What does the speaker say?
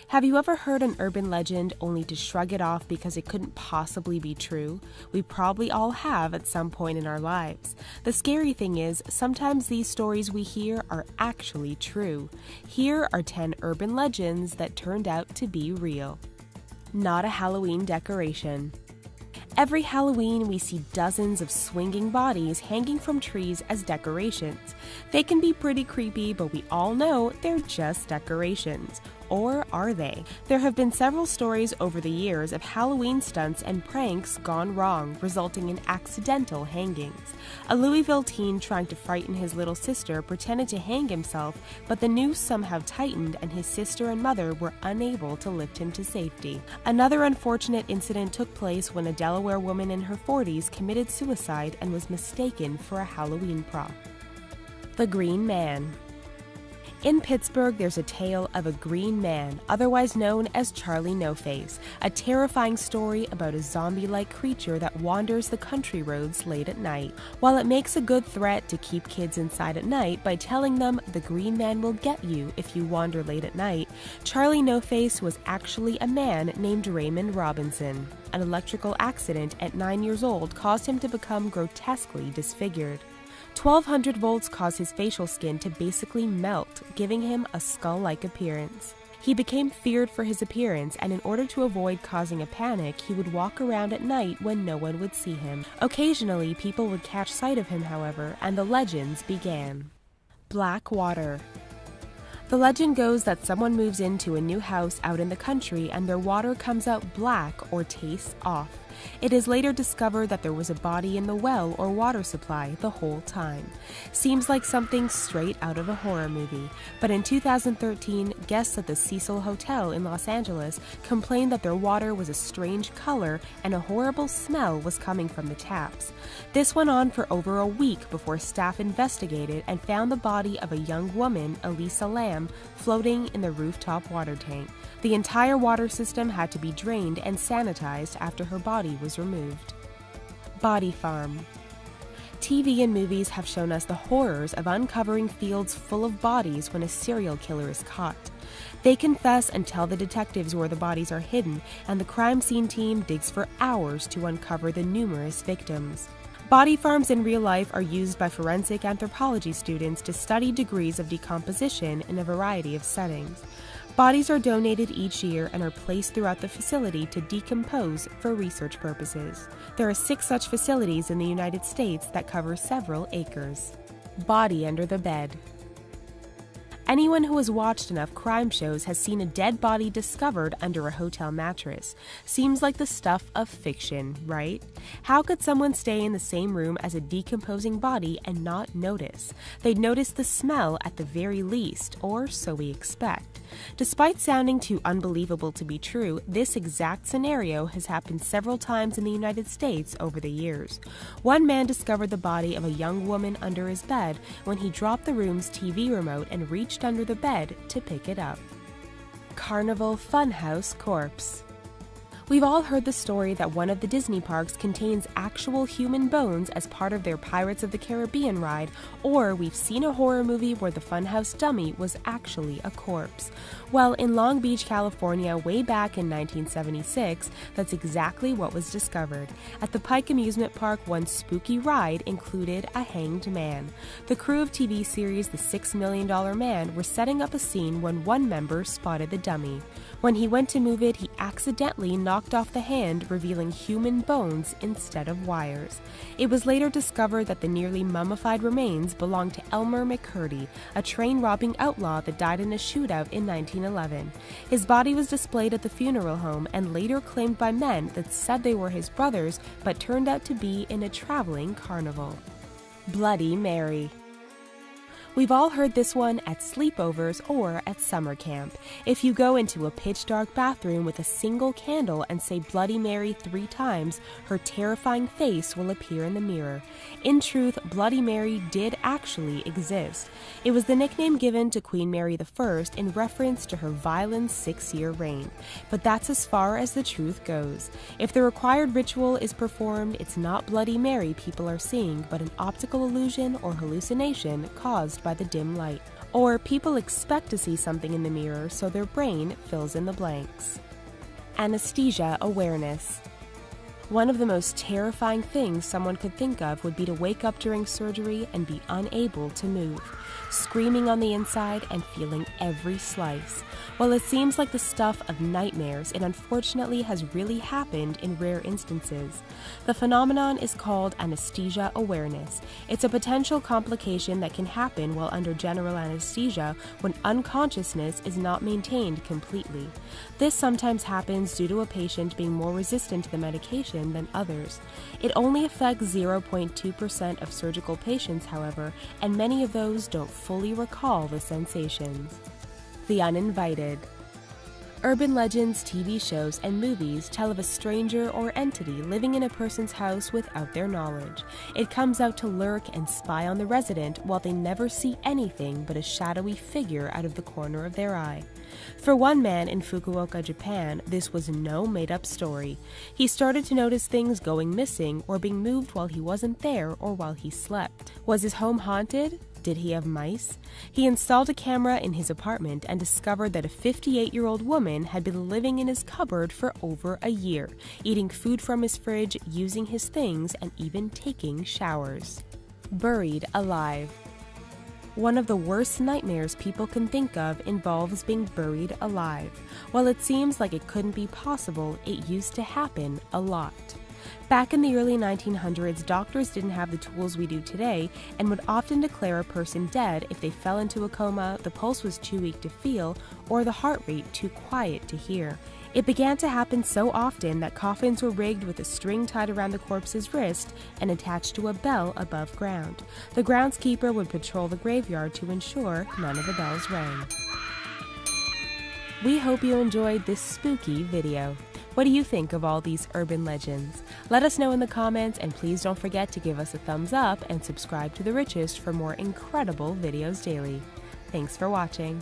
Have you ever heard an urban legend only to shrug it off because it couldn't possibly be true? We probably all have at some point in our lives. The scary thing is, sometimes these stories we hear are actually true. Here are 10 urban legends that turned out to be real. Not a Halloween decoration. Every Halloween, we see dozens of swinging bodies hanging from trees as decorations. They can be pretty creepy, but we all know they're just decorations. Or are they? There have been several stories over the years of Halloween stunts and pranks gone wrong, resulting in accidental hangings. A Louisville teen trying to frighten his little sister pretended to hang himself, but the noose somehow tightened and his sister and mother were unable to lift him to safety. Another unfortunate incident took place when a Delaware woman in her 40s committed suicide and was mistaken for a Halloween prop. The Green Man. In Pittsburgh, there's a tale of a green man, otherwise known as Charlie No Face, a terrifying story about a zombie-like creature that wanders the country roads late at night. While it makes a good threat to keep kids inside at night by telling them the green man will get you if you wander late at night, Charlie No Face was actually a man named Raymond Robinson. An electrical accident at 9 years old caused him to become grotesquely disfigured. 1200 volts caused his facial skin to basically melt, giving him a skull-like appearance. He became feared for his appearance, and in order to avoid causing a panic, he would walk around at night when no one would see him. Occasionally, people would catch sight of him, however, and the legends began. Black water. The legend goes that someone moves into a new house out in the country and their water comes out black or tastes off. It is later discovered that there was a body in the well or water supply the whole time. Seems like something straight out of a horror movie, but in 2013, guests at the Cecil Hotel in Los Angeles complained that their water was a strange color and a horrible smell was coming from the taps. This went on for over a week before staff investigated and found the body of a young woman, Elisa Lamb, floating in the rooftop water tank. The entire water system had to be drained and sanitized after her body was removed. Body Farm. TV and movies have shown us the horrors of uncovering fields full of bodies when a serial killer is caught. They confess and tell the detectives where the bodies are hidden, and the crime scene team digs for hours to uncover the numerous victims. Body farms in real life are used by forensic anthropology students to study degrees of decomposition in a variety of settings. Bodies are donated each year and are placed throughout the facility to decompose for research purposes. There are 6 such facilities in the United States that cover several acres. Body under the bed. Anyone who has watched enough crime shows has seen a dead body discovered under a hotel mattress. Seems like the stuff of fiction, right? How could someone stay in the same room as a decomposing body and not notice? They'd notice the smell at the very least, or so we expect. Despite sounding too unbelievable to be true, this exact scenario has happened several times in the United States over the years. One man discovered the body of a young woman under his bed when he dropped the room's TV remote and reached under the bed to pick it up. Carnival Funhouse Corpse. We've all heard the story that one of the Disney parks contains actual human bones as part of their Pirates of the Caribbean ride, or we've seen a horror movie where the funhouse dummy was actually a corpse. Well, in Long Beach, California, way back in 1976, that's exactly what was discovered. At the Pike Amusement Park, one spooky ride included a hanged man. The crew of TV series The $6 Million Man were setting up a scene when one member spotted the dummy. When he went to move it, he accidentally knocked off the hand, revealing human bones instead of wires. It was later discovered that the nearly mummified remains belonged to Elmer McCurdy, a train-robbing outlaw that died in a shootout in 1911. His body was displayed at the funeral home and later claimed by men that said they were his brothers, but turned out to be in a traveling carnival. Bloody Mary. We've all heard this one at sleepovers or at summer camp. If you go into a pitch-dark bathroom with a single candle and say Bloody Mary 3 times, her terrifying face will appear in the mirror. In truth, Bloody Mary did actually exist. It was the nickname given to Queen Mary I in reference to her violent 6-year reign. But that's as far as the truth goes. If the required ritual is performed, it's not Bloody Mary people are seeing, but an optical illusion or hallucination caused by the dim light. Or people expect to see something in the mirror, so their brain fills in the blanks. Anesthesia awareness. One of the most terrifying things someone could think of would be to wake up during surgery and be unable to move, screaming on the inside and feeling every slice. While it seems like the stuff of nightmares, it unfortunately has really happened in rare instances. The phenomenon is called anesthesia awareness. It's a potential complication that can happen while under general anesthesia when unconsciousness is not maintained completely. This sometimes happens due to a patient being more resistant to the medication than others. It only affects 0.2% of surgical patients, however, and many of those don't fully recall the sensations. The uninvited. Urban legends, TV shows, and movies tell of a stranger or entity living in a person's house without their knowledge. It comes out to lurk and spy on the resident while they never see anything but a shadowy figure out of the corner of their eye. For one man in Fukuoka, Japan, this was no made-up story. He started to notice things going missing or being moved while he wasn't there or while he slept. Was his home haunted? Did he have mice? He installed a camera in his apartment and discovered that a 58-year-old woman had been living in his cupboard for over a year, eating food from his fridge, using his things, and even taking showers. Buried alive. One of the worst nightmares people can think of involves being buried alive. While it seems like it couldn't be possible, it used to happen a lot. Back in the early 1900s, doctors didn't have the tools we do today and would often declare a person dead if they fell into a coma, the pulse was too weak to feel, or the heart rate too quiet to hear. It began to happen so often that coffins were rigged with a string tied around the corpse's wrist and attached to a bell above ground. The groundskeeper would patrol the graveyard to ensure none of the bells rang. We hope you enjoyed this spooky video. What do you think of all these urban legends? Let us know in the comments, and please don't forget to give us a thumbs up and subscribe to The Richest for more incredible videos daily. Thanks for watching.